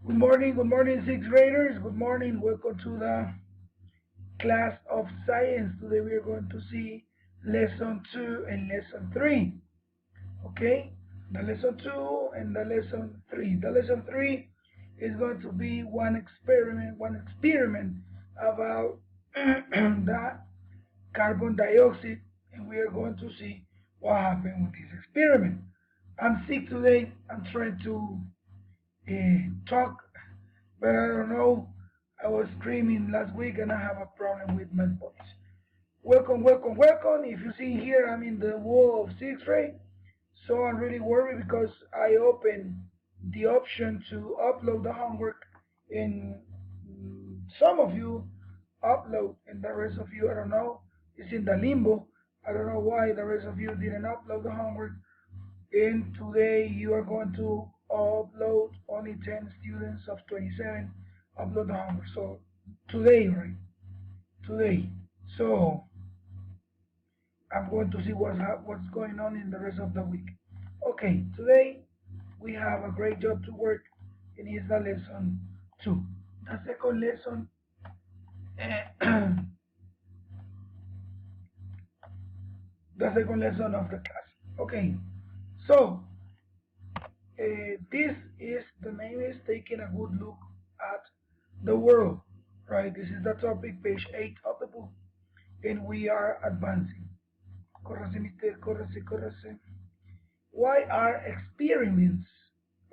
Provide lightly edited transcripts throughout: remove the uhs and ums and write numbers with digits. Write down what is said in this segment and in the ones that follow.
Good morning, sixth graders. Good morning. Welcome to the class of science. Today we are going to see lesson 2 and lesson 3. Okay? The lesson 2 and the lesson 3. The lesson 3 is going to be one experiment about the carbon dioxide, and we are going to see what happened with this experiment. I'm sick today. I'm trying to talk, but I don't know. I was screaming last week and I have a problem with my voice. Welcome, welcome, welcome. If you see here, I'm in the wall of sixth grade, so I'm really worried because I opened the option to upload the homework, and some of you upload, and the rest of you, I don't know, is in the limbo. I don't know why the rest of you didn't upload the homework, and today you are going to upload only 10 students of 27 upload the homework. So today, right? Today. So I'm going to see what's going on in the rest of the week. Okay, today we have a great job to work, and it's the lesson 2. The second lesson, the second lesson of the class. Okay, so this is the name is taking a good look at the world, right? This is the topic, page 8 of the book, and we are advancing. Córrase, mister, córrase, córrase. Why are experiments,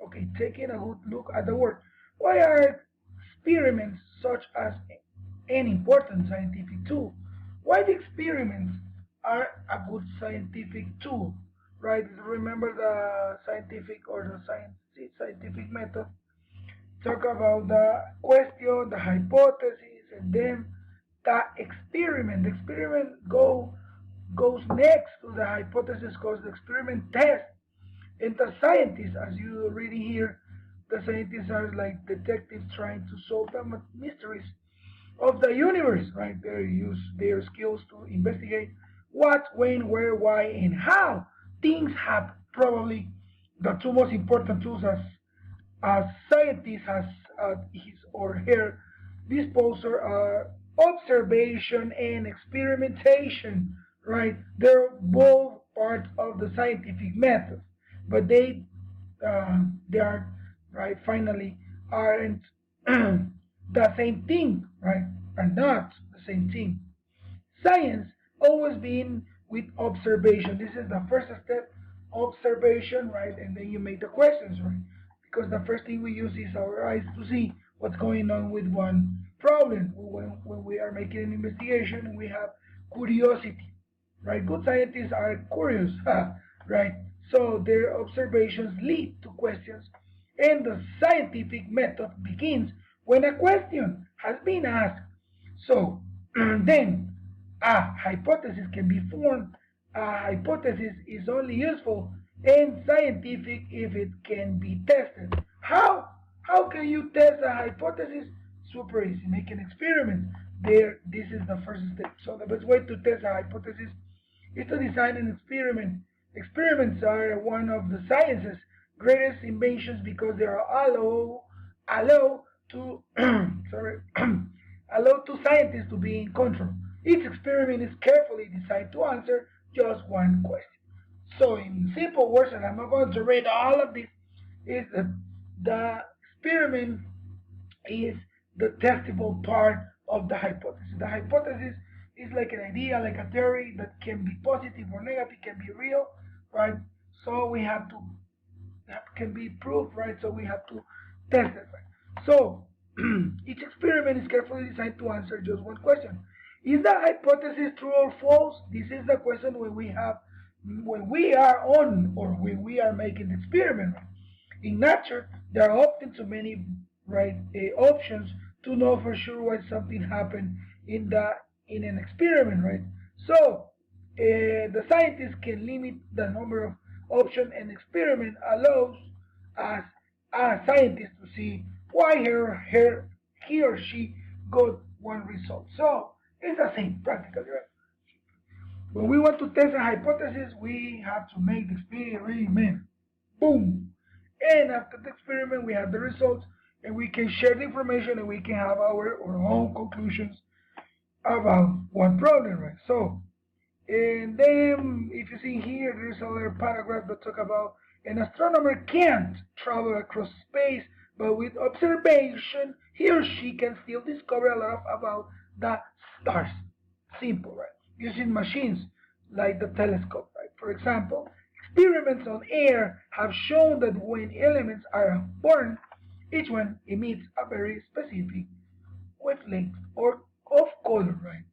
okay, taking a good look at the world, why are experiments such as an important scientific tool? Why the experiments are a good scientific tool, right? Remember the scientific or the scientific method talk about the question, the hypothesis, and then the experiment. The experiment goes next to the hypothesis because the experiment test. And the scientists, as you reading here, the scientists are like detectives trying to solve the mysteries of the universe, right? They use their skills to investigate what, when, where, why, and how things happen. Probably the two most important tools as scientists has at his or her disposal are observation and experimentation, right? They're both parts of the scientific method, but they are right. Finally, aren't the same thing, right? Are not the same thing. Science always been with observation. This is the first step, observation, right? And then you make the questions, right? Because the first thing we use is our eyes to see what's going on with one problem. When we are making an investigation, we have curiosity, right? Good scientists are curious, right? So their observations lead to questions, and the scientific method begins when a question has been asked. So then a hypothesis can be formed. A hypothesis is only useful and scientific if it can be tested. How? How can you test a hypothesis? Super easy. Make an experiment. There, this is the first step. So the best way to test a hypothesis is to design an experiment. Experiments are one of the science's greatest inventions because they are allow to sorry allow two scientists to be in control. Each experiment is carefully designed to answer just one question. So, in simple words, and I'm not going to read all of this, is that the experiment is the testable part of the hypothesis. The hypothesis is like an idea, like a theory that can be positive or negative, can be real, right? So we have to that can be proved, right? So we have to test it, right? So each experiment is carefully designed to answer just one question. Is the hypothesis true or false? This is the question when we are on or when we are making the experiment. Right? In nature, there are often too many right options to know for sure why something happened in an experiment, right? So the scientists can limit the number of options an experiment allows us a scientist to see why he or she got one result. So it's the same practically, right? When we want to test a hypothesis, we have to make the experiment. Boom! And after the experiment, we have the results, and we can share the information and we can have our own conclusions about one problem, right? So, and then if you see here, there's another paragraph that talk about an astronomer can't travel across space, but with observation, he or she can still discover a lot about the stars. Simple, right? Using machines like the telescope, right? For example, experiments on air have shown that when elements are born, each one emits a very specific wavelength or of color, right?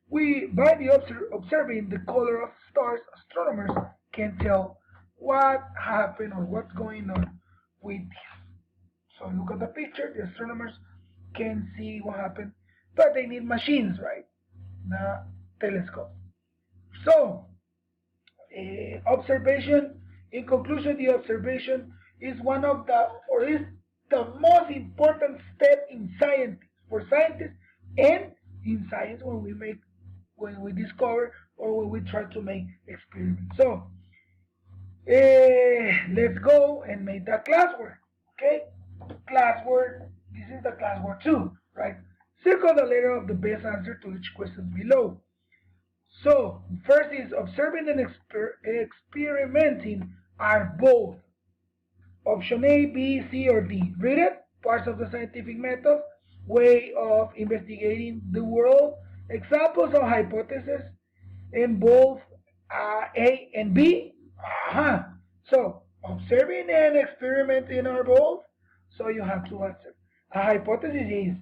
We, by the observing the color of stars, astronomers can tell what happened or what's going on with this. So look at the picture, the astronomers can see what happened, but they need machines, right? The telescope. So, observation, in conclusion, the observation is one of the, or is the most important step in science, for scientists and in science when we discover or when we try to make experiments. So, let's go and make the classwork. Okay, classwork. This is the classwork 2, right? Circle the letter of the best answer to each question below. So, first is observing and experimenting are both option A, B, C, or D. Read it. Parts of the scientific method, way of investigating the world, examples of hypotheses in both A and B. Uh-huh. So, observing and experimenting are both. So you have to answer. A hypothesis is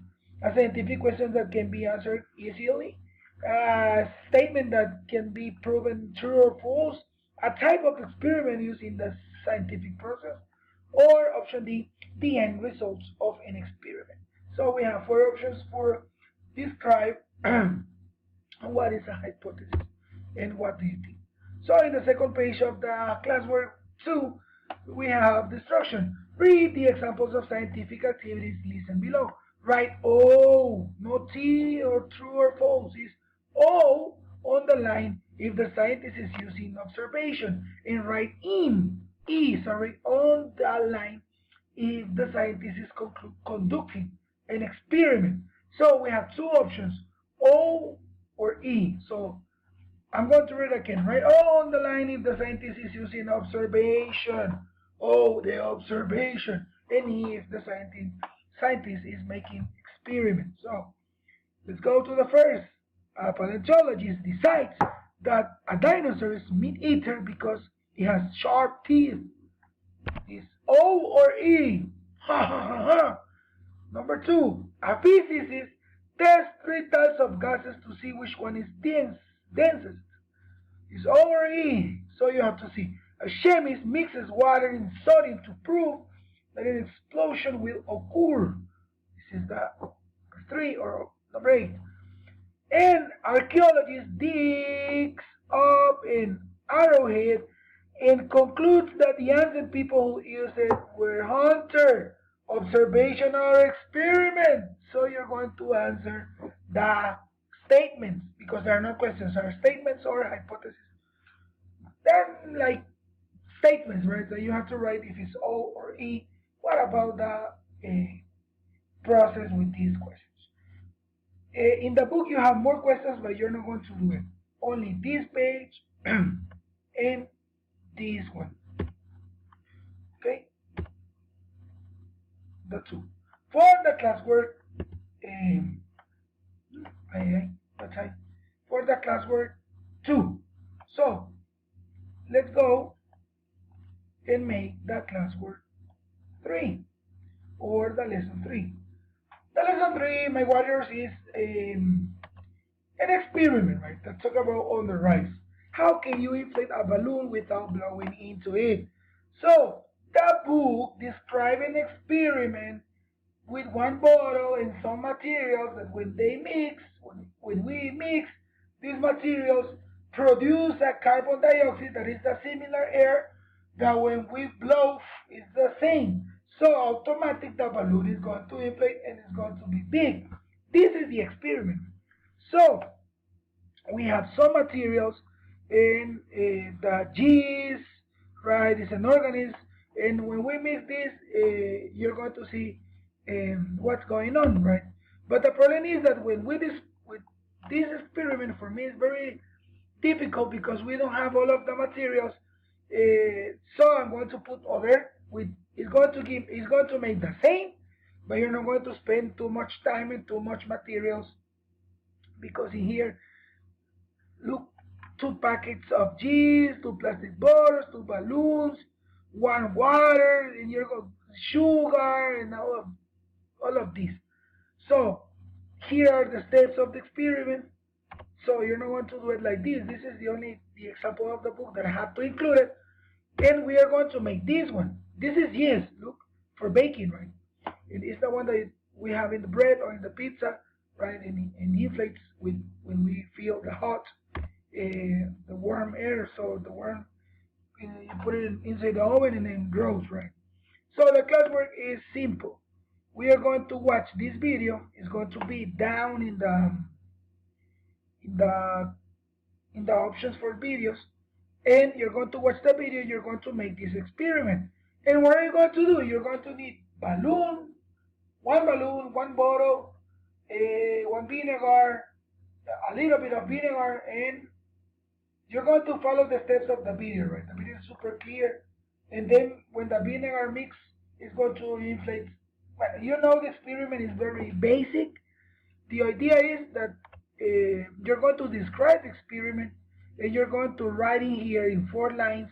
a scientific question that can be answered easily, a statement that can be proven true or false, a type of experiment used in the scientific process, or option D, the end results of an experiment. So we have four options for describe what is a hypothesis and what do you think. So in the second page of the classwork 2, we have the instruction. Read the examples of scientific activities listed below. Write O, no T or true or false. It's O on the line if the scientist is using observation, and write on the line if the scientist is conducting an experiment. So we have two options, O or E. So I'm going to read again, right? Oh, on the line if the scientist is using observation. Oh, the observation. And E if the scientist is making experiments. So let's go to the first. A paleontologist decides that a dinosaur is meat eater because it has sharp teeth. Is O or E? Ha ha ha ha. Number two, a physicist tests three types of gases to see which one is densest. Is O or E? So you have to see. A chemist mixes water and sodium to prove that an explosion will occur. This is the 3 or number 8. An archaeologist digs up an arrowhead and concludes that the ancient people who used it were hunters, observation or experiment. So you're going to answer the statements because there are no questions, are statements or hypotheses. They're like statements, right? So you have to write if it's O or E. What about the process with these questions? In the book, you have more questions, but you're not going to do it. Only this page and this one. Okay? The two. For the classwork, um, that's right. For the classwork 2. So, let's go and make the classwork 3 or the lesson 3. The lesson 3, my warriors, is an experiment, right? Let's talk about on the rise. How can you inflate a balloon without blowing into it? So, the book describes an experiment with one bottle and some materials that when they mix, when we mix these materials, produce a carbon dioxide that is the similar air that when we blow is the same. So automatic the balloon is going to inflate and it's going to be big. This is the experiment. So we have some materials and the yeast, right, is an organism, and when we mix this, you're going to see what's going on, right? But the problem is that when with this experiment, for me, is very difficult because we don't have all of the materials. So I'm going to put other with it's going to make the same, but you're not going to spend too much time and too much materials because in here, look, two packets of cheese, two plastic bottles, two balloons, one water, and you're going sugar and all of this. So here are the steps of the experiment. So you're not going to do it like this. This is the example of the book that I have to include it. And we are going to make this one. This is yeast, look, for baking, right? It is the one that we have in the bread or in the pizza, right? And inflates with when we feel the hot, the warm air. So the warm, you put it inside the oven and then grows, right? So the classwork is simple. We are going to watch this video. It's going to be down in the in the options for videos, and you're going to watch the video. You're going to make this experiment. And what are you going to do? You're going to need balloon, one bottle, one vinegar, a little bit of vinegar, and you're going to follow the steps of the video, right? The video is super clear. And then when the vinegar mix is going to inflate, well, you know the experiment is very basic. The idea is that you're going to describe the experiment and you're going to write in here in 4 lines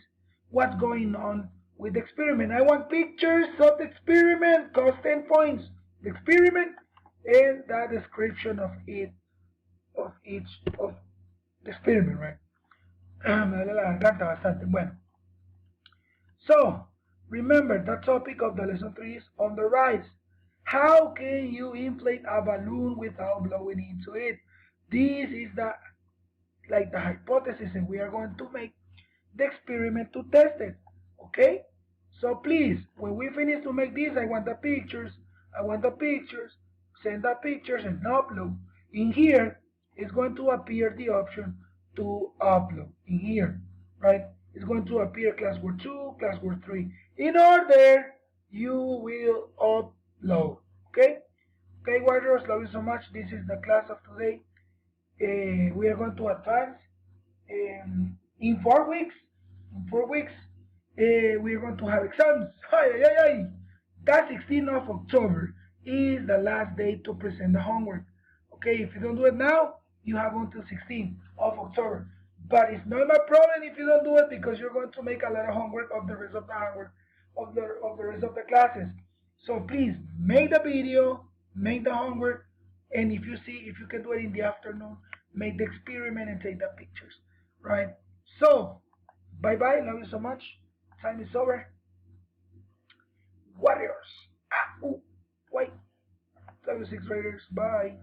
what's going on with the experiment. I want pictures of the experiment, cost 10 points. The experiment and the description of each of the experiment, right? Me duele la garganta bastante. Bueno, so remember the topic of the lesson 3 is on the rise. How can you inflate a balloon without blowing into it? This is the hypothesis, and we are going to make the experiment to test it. Okay? So please, when we finish to make this, I want the pictures. I want the pictures. Send the pictures and upload. In here is going to appear the option to upload. In here, right? It's going to appear classwork 2, classwork 3. In order, you will upload. Okay? Okay, warriors, love you so much. This is the class of today. We are going to advance in 4 weeks. In 4 weeks, we are going to have exams. That 16th of October is the last day to present the homework. Okay, if you don't do it now, you have until 16th of October. But it's not my problem if you don't do it because you're going to make a lot of homework of the rest of the homework of the rest of the classes. So please make the video, make the homework, and if you can do it in the afternoon, make the experiment and take the pictures. Right? So, bye bye, love you so much. Time is over. Warriors. Wait. Love you, 6th graders. Bye.